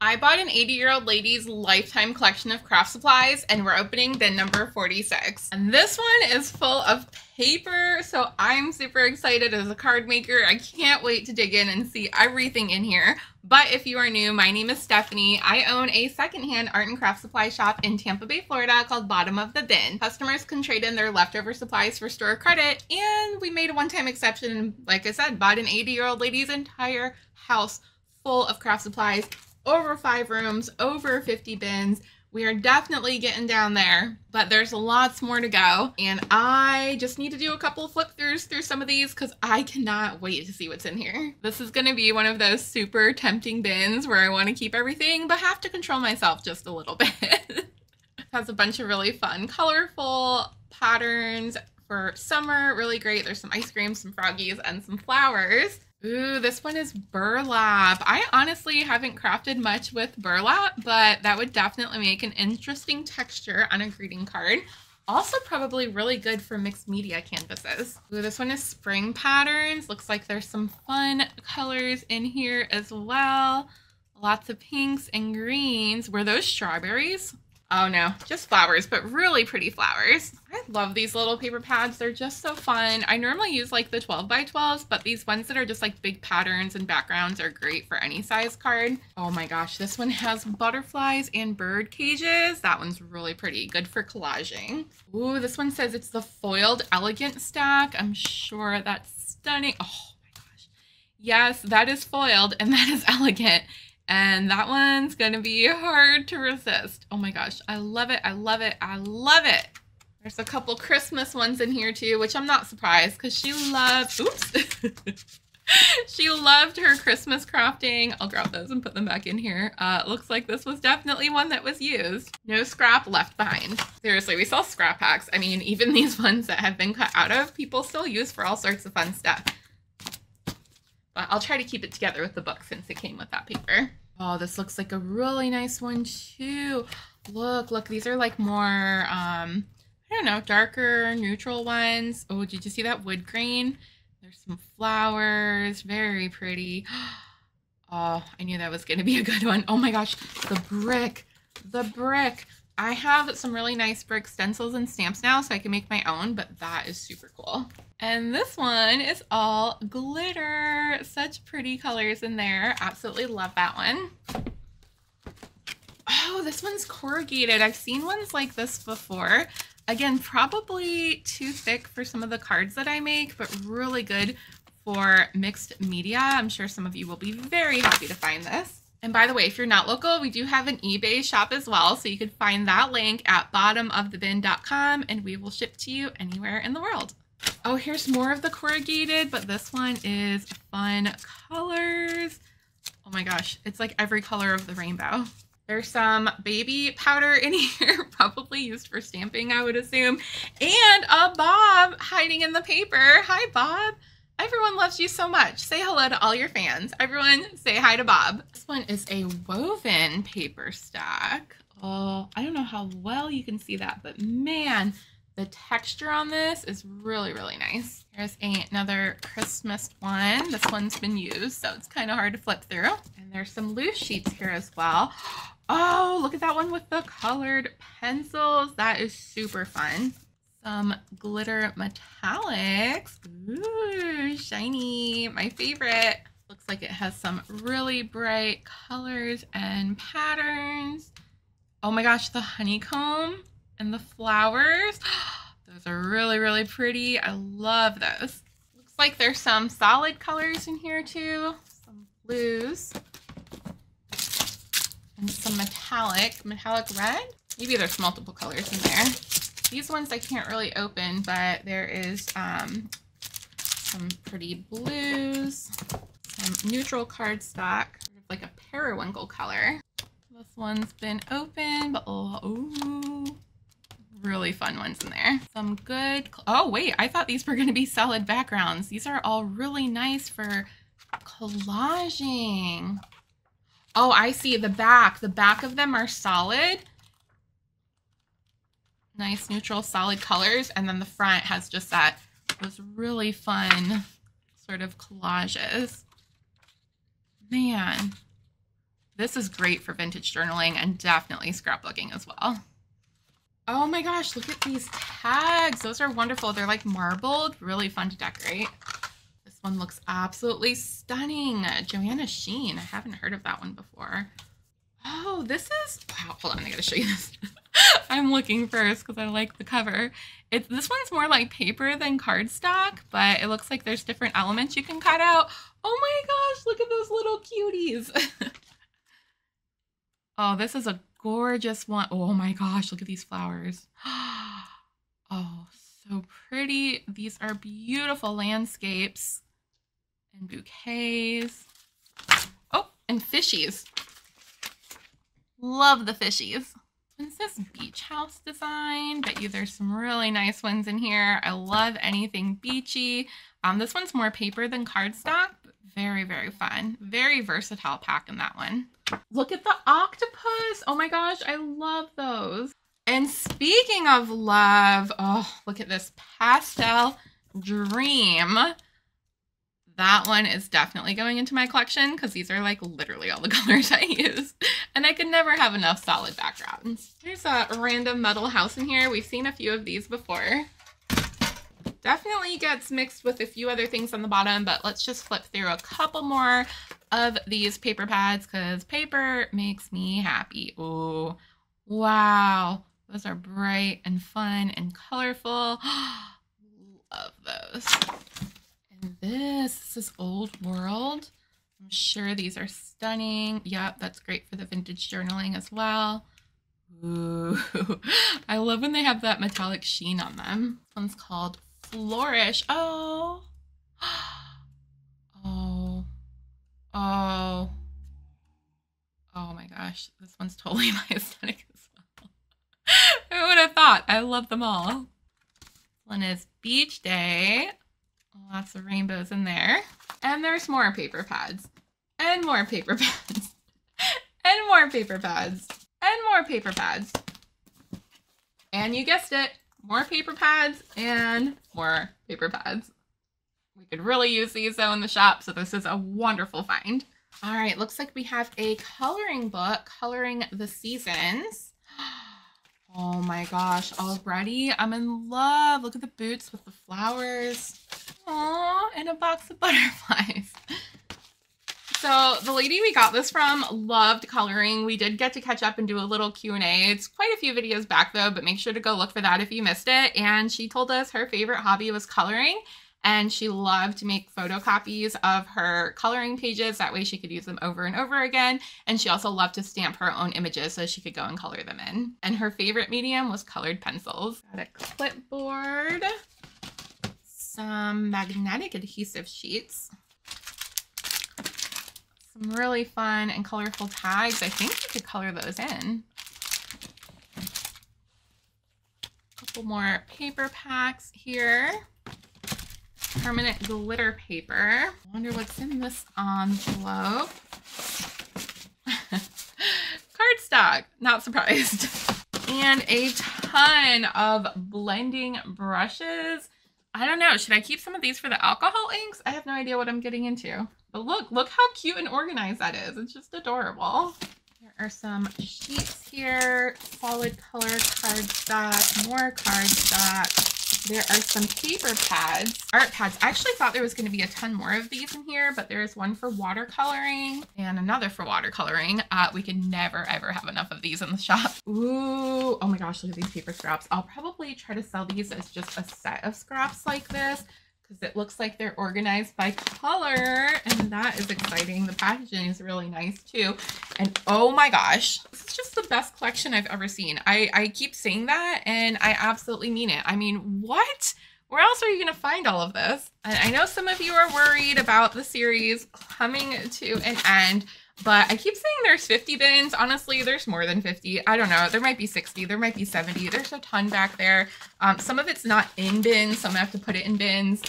I bought an 80-year-old lady's lifetime collection of craft supplies, and we're opening bin number 46. And this one is full of paper, so I'm super excited as a card maker. I can't wait to dig in and see everything in here. But if you are new, my name is Stephanie. I own a secondhand art and craft supply shop in Tampa Bay, Florida called Bottom of the Bin. Customers can trade in their leftover supplies for store credit, and we made a one-time exception. Like I said, bought an 80-year-old lady's entire house full of craft supplies. Over 5 rooms, over 50 bins. We are definitely getting down there, but there's lots more to go. And I just need to do a couple of flip throughs through some of these because I cannot wait to see what's in here. This is going to be one of those super tempting bins where I want to keep everything, but have to control myself just a little bit. It has a bunch of really fun, colorful patterns for summer. Really great. There's some ice cream, some froggies, and some flowers. Ooh, this one is burlap. I honestly haven't crafted much with burlap, but that would definitely make an interesting texture on a greeting card. Also probably really good for mixed media canvases. Ooh, this one is spring patterns. Looks like there's some fun colors in here as well. Lots of pinks and greens. Were those strawberries? Oh no, just flowers, but really pretty flowers. I love these little paper pads. They're just so fun. I normally use like the 12 by 12s, but these ones that are just like big patterns and backgrounds are great for any size card. Oh my gosh, this one has butterflies and bird cages. That one's really pretty. Good for collaging. Ooh, this one says it's the foiled elegant stack. I'm sure that's stunning. Oh my gosh. Yes, that is foiled and that is elegant. And that one's gonna be hard to resist. Oh my gosh, I love it, I love it, I love it. There's a couple Christmas ones in here too, which I'm not surprised because she loved, oops. She loved her Christmas crafting. I'll grab those and put them back in here. Looks like this was definitely one that was used. No scrap left behind. Seriously, we sell scrap packs. I mean, even these ones that have been cut out of, people still use for all sorts of fun stuff. But I'll try to keep it together with the book since it came with that paper. Oh, this looks like a really nice one too. Look, these are like more, I don't know, darker, neutral ones. Oh, did you see that wood grain? There's some flowers, very pretty. Oh, I knew that was gonna be a good one. Oh my gosh, the brick. I have some really nice brick stencils and stamps now, so I can make my own, but that is super cool. And this one is all glitter. Such pretty colors in there. Absolutely love that one. Oh, this one's corrugated. I've seen ones like this before. Again, probably too thick for some of the cards that I make, but really good for mixed media. I'm sure some of you will be very happy to find this. And by the way, if you're not local, we do have an eBay shop as well. So you can find that link at bottomofthebin.com and we will ship to you anywhere in the world. Oh, here's more of the corrugated, but this one is fun colors. Oh my gosh, it's like every color of the rainbow. There's some baby powder in here, probably used for stamping, I would assume. And a Bob hiding in the paper. Hi, Bob. Everyone loves you so much. Say hello to all your fans. Everyone say hi to Bob. This one is a woven paper stack. Oh, I don't know how well you can see that, but man, the texture on this is really, really nice. Here's another Christmas one. This one's been used, so it's kind of hard to flip through. And there's some loose sheets here as well. Oh, look at that one with the colored pencils. That is super fun. Some glitter metallics. Ooh, shiny. My favorite. Looks like it has some really bright colors and patterns. Oh my gosh, the honeycomb and the flowers. Those are really, really pretty. I love those. Looks like there's some solid colors in here too. Some blues. And some metallic red. Maybe there's multiple colors in there. These ones I can't really open, but there is some pretty blues, some neutral cardstock, sort of like a periwinkle color. This one's been open, but ooh, really fun ones in there. Some good, oh wait, I thought these were gonna be solid backgrounds. These are all really nice for collaging. Oh, I see the back of them are solid. Nice neutral solid colors, and then the front has just those really fun sort of collages. Man, This is great for vintage journaling and definitely scrapbooking as well. Oh my gosh, look at these tags. Those are wonderful. They're like marbled, really fun to decorate. This one looks absolutely stunning. Joanna Sheen. I haven't heard of that one before. Oh, this is, wow, hold on, I gotta show you this. I'm looking first because I like the cover. This one's more like paper than cardstock, but it looks like there's different elements you can cut out. Oh my gosh, look at those little cuties. Oh, this is a gorgeous one. Oh my gosh, look at these flowers. Oh, so pretty. These are beautiful landscapes and bouquets. Oh, and fishies. Love the fishies. What's this beach house design? Bet you there's some really nice ones in here. I love anything beachy. This one's more paper than cardstock, but very, very fun. Very versatile pack in that one. Look at the octopus. Oh my gosh, I love those. And speaking of love, oh, look at this pastel dream. That one is definitely going into my collection because these are like literally all the colors I use. And I can never have enough solid backgrounds. Here's a random metal house in here. We've seen a few of these before. Definitely gets mixed with a few other things on the bottom, but let's just flip through a couple more of these paper pads because paper makes me happy. Oh, wow. Those are bright and fun and colorful. Love those. And this is Old World. I'm sure these are stunning. Yep, that's great for the vintage journaling as well. Ooh, I love when they have that metallic sheen on them. This one's called Flourish. Oh, oh, oh, oh my gosh. This one's totally my aesthetic as well. Who would have thought? I love them all. This one is Beach Day. Lots of rainbows in there. And there's more paper pads. And more paper pads. And more paper pads. And more paper pads. And you guessed it, more paper pads and more paper pads. We could really use these though in the shop, so this is a wonderful find. All right, looks like we have a coloring book, Coloring the Seasons. Oh my gosh, already I'm in love. Look at the boots with the flowers. Aww, and a box of butterflies. So the lady we got this from loved coloring. We did get to catch up and do a little Q&A. It's quite a few videos back though, but make sure to go look for that if you missed it. And she told us her favorite hobby was coloring. And she loved to make photocopies of her coloring pages. That way she could use them over and over again. And she also loved to stamp her own images so she could go and color them in. And her favorite medium was colored pencils. Got a clipboard, some magnetic adhesive sheets, some really fun and colorful tags. I think you could color those in. A couple more paper packs here. Permanent glitter paper. I wonder what's in this envelope. Cardstock, not surprised. And a ton of blending brushes. I don't know, should I keep some of these for the alcohol inks? I have no idea what I'm getting into. But look how cute and organized that is. It's just adorable. There are some sheets here, solid color cardstock, more cardstock. There are some paper pads, art pads. I actually thought there was going to be a ton more of these in here, but there is one for watercoloring and another for watercoloring. We can never, ever have enough of these in the shop. Ooh, oh my gosh, look at these paper scraps. I'll probably try to sell these as just a set of scraps like this because it looks like they're organized by color, and that is exciting. The packaging is really nice too. And oh my gosh, this is just the best collection I've ever seen. I keep saying that and I absolutely mean it. I mean, what? Where else are you gonna find all of this? And I know some of you are worried about the series coming to an end, but I keep saying there's 50 bins. Honestly, there's more than 50. I don't know. There might be 60. There might be 70. There's a ton back there. Some of it's not in bins. Some have to put it in bins.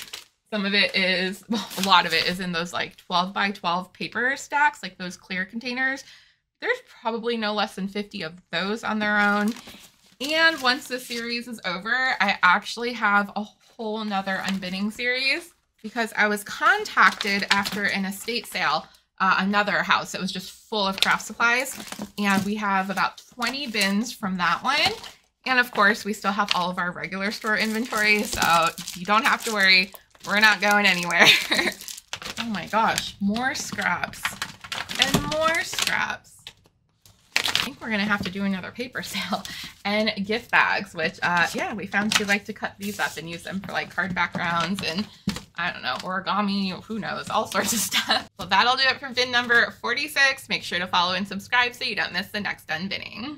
Some of it is, well, a lot of it is in those like 12 by 12 paper stacks, like those clear containers. There's probably no less than 50 of those on their own. And once the series is over, I actually have a whole nother unbinning series because I was contacted after an estate sale another house that was just full of craft supplies. And we have about 20 bins from that one. And of course, we still have all of our regular store inventory, so you don't have to worry. We're not going anywhere. Oh my gosh, more scraps and more scraps. I think we're gonna have to do another paper sale. And gift bags, which, yeah, we found she liked to cut these up and use them for like card backgrounds and I don't know, origami, who knows, all sorts of stuff. Well, that'll do it for bin number 46. Make sure to follow and subscribe so you don't miss the next unbinning.